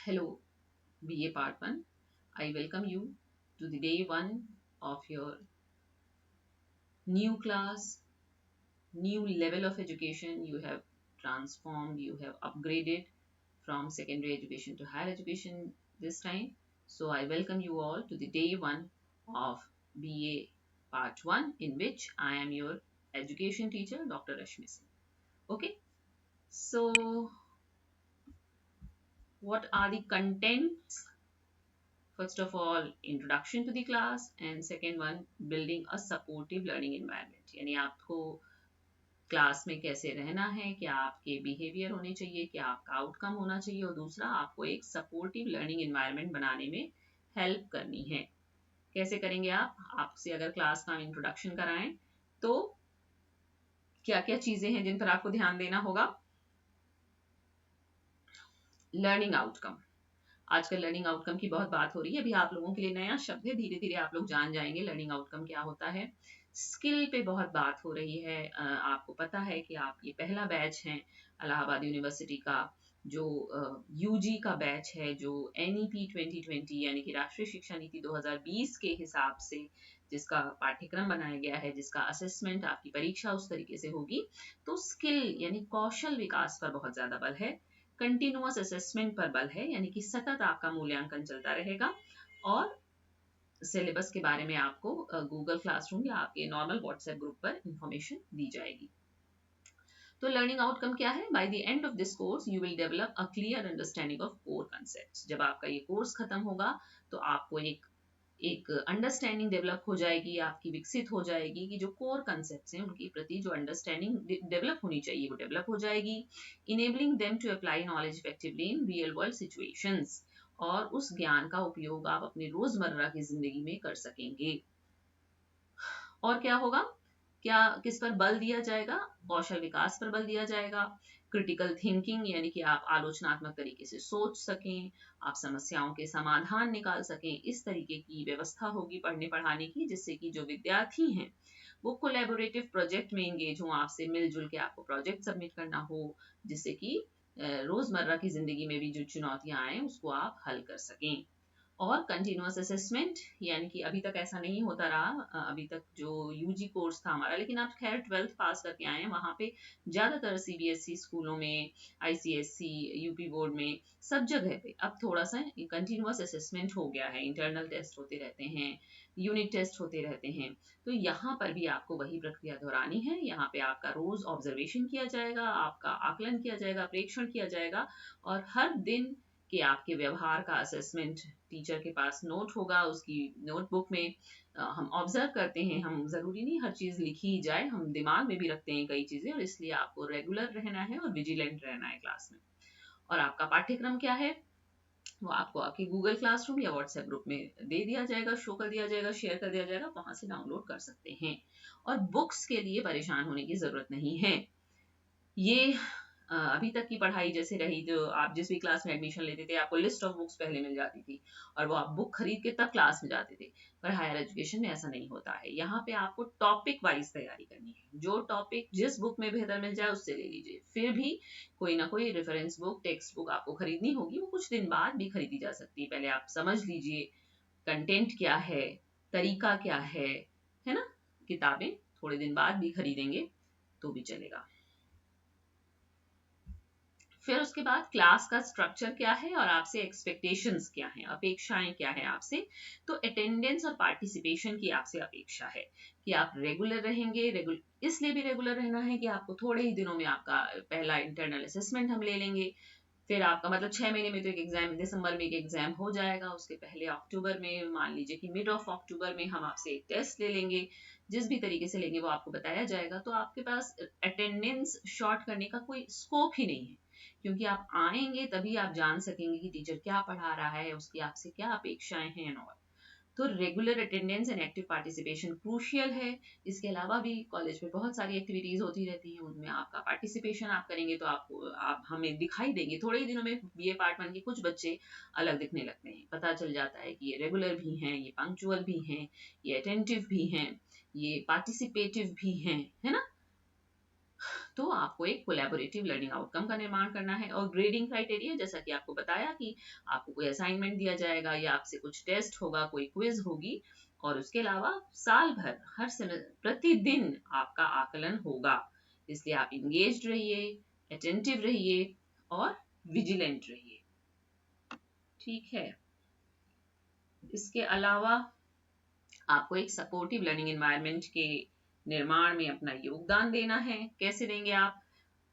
Hello, BA Part 1. I welcome you to the day 1 of your new class, new level of education. You have transformed, you have upgraded from secondary education to higher education this time. So, I welcome you all to the day 1 of BA Part 1, in which I am your education teacher, Dr. Rashmi Singh. Okay, so what are the contents? First of all, introduction to the class, and second one, building a supportive learning environment. यानी आपको class में कैसे रहना है, क्या आपके behaviour होने चाहिए, क्या आपका आउटकम होना चाहिए, और दूसरा आपको एक सपोर्टिव लर्निंग एनवायरनमेंट बनाने में हेल्प करनी है। कैसे करेंगे आप? आपसे अगर क्लास का इंट्रोडक्शन कराएं तो क्या क्या चीजें हैं जिन पर आपको ध्यान देना होगा? Learning outcome. आजकल लर्निंग आउटकम की बहुत बात हो रही है। अभी आप लोगों के लिए नया शब्द है, धीरे धीरे आप लोग जान जाएंगे लर्निंग आउटकम क्या होता है। स्किल पे बहुत बात हो रही है। आपको पता है कि आप ये पहला बैच है इलाहाबाद यूनिवर्सिटी का, जो यूजी का बैच है, जो NEP 2020 यानी कि राष्ट्रीय शिक्षा नीति 2020 के हिसाब से जिसका पाठ्यक्रम बनाया गया है, जिसका असेसमेंट, आपकी परीक्षा उस तरीके से होगी। तो स्किल यानी कौशल विकास पर बहुत ज्यादा बल है, कंटिन्यूअस असेसमेंट पर बल है, यानी कि सतत आपका मूल्यांकन चलता रहेगा, और सिलेबस के बारे में आपको गूगल क्लासरूम या आपके नॉर्मल व्हाट्सएप ग्रुप पर इंफॉर्मेशन दी जाएगी। तो लर्निंग आउटकम क्या है? By the end of this course you will develop a clear understanding of core concepts. जब आपका ये कोर्स खत्म होगा तो आपको एक अंडरस्टैंडिंग डेवलप हो जाएगी, आपकी विकसित हो जाएगी कि जो कोर कंसेप्ट्स हैं उनके प्रति जो अंडरस्टैंडिंग डेवलप होनी चाहिए वो डेवलप हो जाएगी। Enabling them to apply knowledge effectively in real world situations, और उस ज्ञान का उपयोग आप अपने रोजमर्रा की जिंदगी में कर सकेंगे। और क्या होगा? क्या किस पर बल दिया जाएगा? कौशल विकास पर बल दिया जाएगा। क्रिटिकल थिंकिंग यानी कि आप आलोचनात्मक तरीके से सोच सकें, आप समस्याओं के समाधान निकाल सकें, इस तरीके की व्यवस्था होगी पढ़ने पढ़ाने की, जिससे कि जो विद्यार्थी हैं वो कोलैबोरेटिव प्रोजेक्ट में एंगेज हों, आपसे मिलजुल के आपको प्रोजेक्ट सबमिट करना हो, जिससे कि रोजमर्रा की जिंदगी में भी जो चुनौतियां आए उसको आप हल कर सकें। और कंटिन्यूअस असेसमेंट, यानी कि अभी तक ऐसा नहीं होता रहा, अभी तक जो यूजी कोर्स था हमारा, लेकिन आप खैर 12th पास करके आए हैं, वहाँ पे ज्यादातर CBSE स्कूलों में, ICSE, यूपी बोर्ड में, सब जगह पे अब थोड़ा सा कंटिन्यूअस असेसमेंट हो गया है। इंटरनल टेस्ट होते रहते हैं, यूनिट टेस्ट होते रहते हैं। तो यहाँ पर भी आपको वही प्रक्रिया दोहरानी है। यहाँ पे आपका रोज ऑब्जर्वेशन किया जाएगा, आपका आकलन किया जाएगा, प्रेक्षण किया जाएगा, और हर दिन कि आपके व्यवहार का असेसमेंट टीचर के पास नोट होगा, उसकी नोटबुक में हम ऑब्जर्व करते हैं। हम जरूरी नहीं हर चीज लिखी ही जाए, हम दिमाग में भी रखते हैं कई चीजें, और इसलिए आपको रेगुलर रहना है और विजिलेंट रहना है क्लास में। और आपका पाठ्यक्रम क्या है वो आपको आपके गूगल क्लासरूम या व्हाट्सएप ग्रुप में दे दिया जाएगा, शो कर दिया जाएगा, शेयर कर दिया जाएगा, वहां से डाउनलोड कर सकते हैं। और बुक्स के लिए परेशान होने की जरूरत नहीं है। ये अभी तक की पढ़ाई जैसे रही, जो आप जिस भी क्लास में एडमिशन लेते थे आपको लिस्ट ऑफ बुक्स पहले मिल जाती थी, और वो आप बुक खरीद के तब क्लास में जाते थे। पर हायर एजुकेशन में ऐसा नहीं होता है। यहाँ पे आपको टॉपिक वाइज तैयारी करनी है। जो टॉपिक जिस बुक में बेहतर मिल जाए उससे ले लीजिए। फिर भी कोई ना कोई रेफरेंस बुक, टेक्स्ट बुक आपको खरीदनी होगी, वो कुछ दिन बाद भी खरीदी जा सकती है। पहले आप समझ लीजिए कंटेंट क्या है, तरीका क्या है ना। किताबें थोड़े दिन बाद भी खरीदेंगे तो भी चलेगा। फिर उसके बाद क्लास का स्ट्रक्चर क्या है और आपसे एक्सपेक्टेशंस क्या है, अपेक्षाएं क्या है आपसे। तो अटेंडेंस और पार्टिसिपेशन की आपसे अपेक्षा है कि आप रेगुलर रहेंगे। इसलिए भी रेगुलर रहना है कि आपको थोड़े ही दिनों में आपका पहला इंटरनल असेसमेंट हम ले लेंगे। फिर आपका मतलब 6 महीने में तो एक एग्जाम, दिसंबर में एक एग्जाम हो जाएगा, उसके पहले अक्टूबर में, मान लीजिए कि मिड ऑफ अक्टूबर में हम आपसे एक टेस्ट ले लेंगे। जिस भी तरीके से लेंगे वो आपको बताया जाएगा। तो आपके पास अटेंडेंस शॉर्ट करने का कोई स्कोप ही नहीं है, क्योंकि आप आएंगे तभी आप जान सकेंगे कि टीचर क्या पढ़ा रहा है, उसकी आपसे क्या अपेक्षाएं हैं एंड ऑल। तो regular attendance and active participation crucial है। इसके अलावा भी कॉलेज में बहुत सारी एक्टिविटीज होती रहती हैं, उनमें आपका पार्टिसिपेशन आप करेंगे तो आप हमें दिखाई देंगे। थोड़े ही दिनों में BA पार्ट 1 के कुछ बच्चे अलग दिखने लगते हैं, पता चल जाता है कि ये रेगुलर भी हैं, ये पंक्चुअल भी हैं, ये अटेंटिव भी हैं, ये पार्टिसिपेटिव भी हैं, है ना। तो आपको एक कोलैबोरेटिव लर्निंग आउटकम का निर्माण करना है। और ग्रेडिंग क्राइटेरिया, जैसा कि आपको बताया कि आपको कोई असाइनमेंट दिया जाएगा या आपसे कुछ टेस्ट होगा, कोई क्विज होगी, और उसके अलावा साल भर हर प्रतिदिन आपका आकलन होगा। इसलिए आप इंगेज्ड रहिए, अटेंटिव रहिए और विजिलेंट रहिए। ठीक है। इसके अलावा आपको एक सपोर्टिव लर्निंग एनवायरनमेंट के निर्माण में अपना योगदान देना है। कैसे देंगे आप?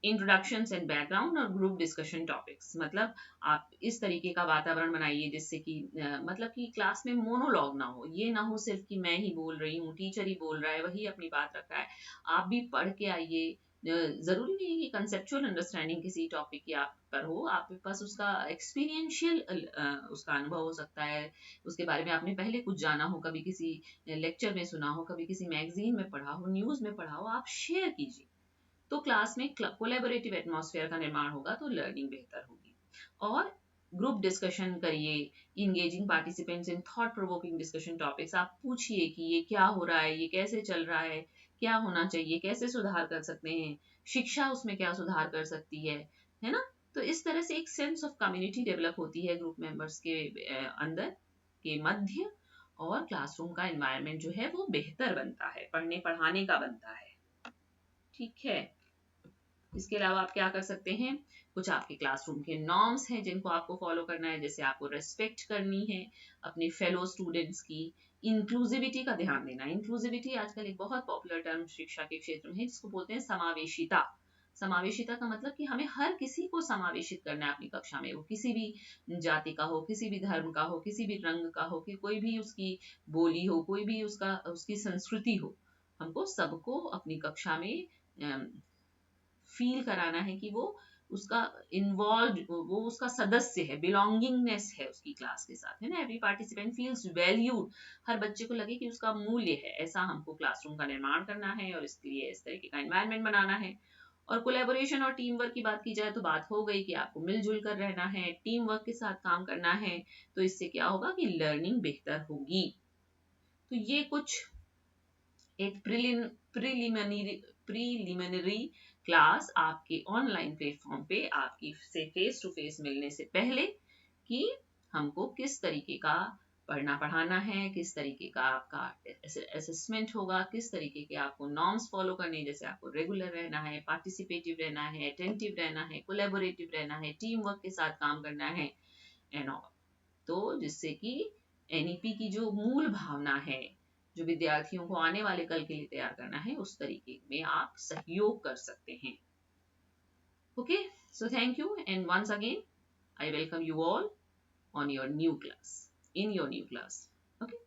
इंट्रोडक्शंस एंड बैकग्राउंड और ग्रुप डिस्कशन टॉपिक्स, मतलब आप इस तरीके का वातावरण बनाइए जिससे कि मतलब कि क्लास में मोनोलॉग ना हो। ये ना हो सिर्फ कि मैं ही बोल रही हूँ, टीचर ही बोल रहा है, वही अपनी बात रख रहा है। आप भी पढ़ के आइए। जरूरी नहीं है कि कंसेप्चुअल अंडरस्टैंडिंग किसी टॉपिक की आप पर हो, आपके पास उसका एक्सपीरियंशियल उसका अनुभव हो सकता है। उसके बारे में आपने पहले कुछ जाना हो, कभी किसी लेक्चर में सुना हो, कभी किसी मैगजीन में पढ़ा हो, न्यूज में पढ़ा हो, आप शेयर कीजिए। तो क्लास में कोलैबोरेटिव एटमॉस्फेयर का निर्माण होगा तो लर्निंग बेहतर होगी। और ग्रुप डिस्कशन करिए, engaging participants in thought provoking discussion topics. आप पूछिए कि ये क्या हो रहा है, ये कैसे चल रहा है, क्या होना चाहिए, कैसे सुधार कर सकते हैं, शिक्षा उसमें क्या सुधार कर सकती है ना। तो इस तरह से एक सेंस ऑफ कम्युनिटी डेवलप होती है ग्रुप मेंबर्स के अंदर के मध्य, और क्लासरूम का एनवायरनमेंट जो है वो बेहतर बनता है, पढ़ने पढ़ाने का बनता है। ठीक है। इसके अलावा आप क्या कर सकते हैं? कुछ आपके क्लासरूम के नॉर्म्स हैं जिनको आपको फॉलो करना है। जैसे आपको रेस्पेक्ट करनी है अपने फेलो स्टूडेंट्स की, इंक्लूसिविटी का ध्यान देना। इंक्लूसिविटी आजकल एक बहुत पॉपुलर टर्म शिक्षा के क्षेत्र में है, जिसको बोलते हैं समावेशिता। समावेशिता का मतलब कि हमें हर किसी को समावेशित करना है अपनी कक्षा में, वो किसी भी जाति का हो, किसी भी धर्म का हो, किसी भी रंग का हो, कि कोई भी उसकी बोली हो, कोई भी उसकी संस्कृति हो, हमको सबको अपनी कक्षा में फील कराना है कि वो उसका इन्वॉल्व, वो उसका सदस्य है, बिलोंगिंगनेस है उसकी क्लास के साथ, है ना। एवरी पार्टिसिपेंट फील्स वैल्यूड, हर बच्चे को लगे कि उसका मूल्य है। ऐसा हमको क्लासरूम का निर्माण करना है और इसके लिए इस तरीके का एनवायरनमेंट बनाना है। और कोलैबोरेशन और टीम वर्क की बात की जाए तो बात हो गई कि आपको मिलजुल कर रहना है, टीम वर्क के साथ काम करना है। तो इससे क्या होगा कि लर्निंग बेहतर होगी। तो ये कुछ एक प्रीलिमिनरी क्लास आपके ऑनलाइन प्लेटफॉर्म पे आपकी से फेस टू फेस मिलने से पहले, कि हमको किस तरीके का पढ़ना पढ़ाना है, किस तरीके का आपका असेसमेंट होगा, किस तरीके के आपको नॉर्म्स फॉलो करने, जैसे आपको रेगुलर रहना है, पार्टिसिपेटिव रहना है, अटेंटिव रहना है, कोलैबोरेटिव रहना है, टीम वर्क के साथ काम करना है एंड ऑल। तो जिससे कि एनईपी की जो मूल भावना है, जो विद्यार्थियों को आने वाले कल के लिए तैयार करना है, उस तरीके में आप सहयोग कर सकते हैं। Okay, so thank you, and once again I welcome you all on your new class, in your new class. Okay.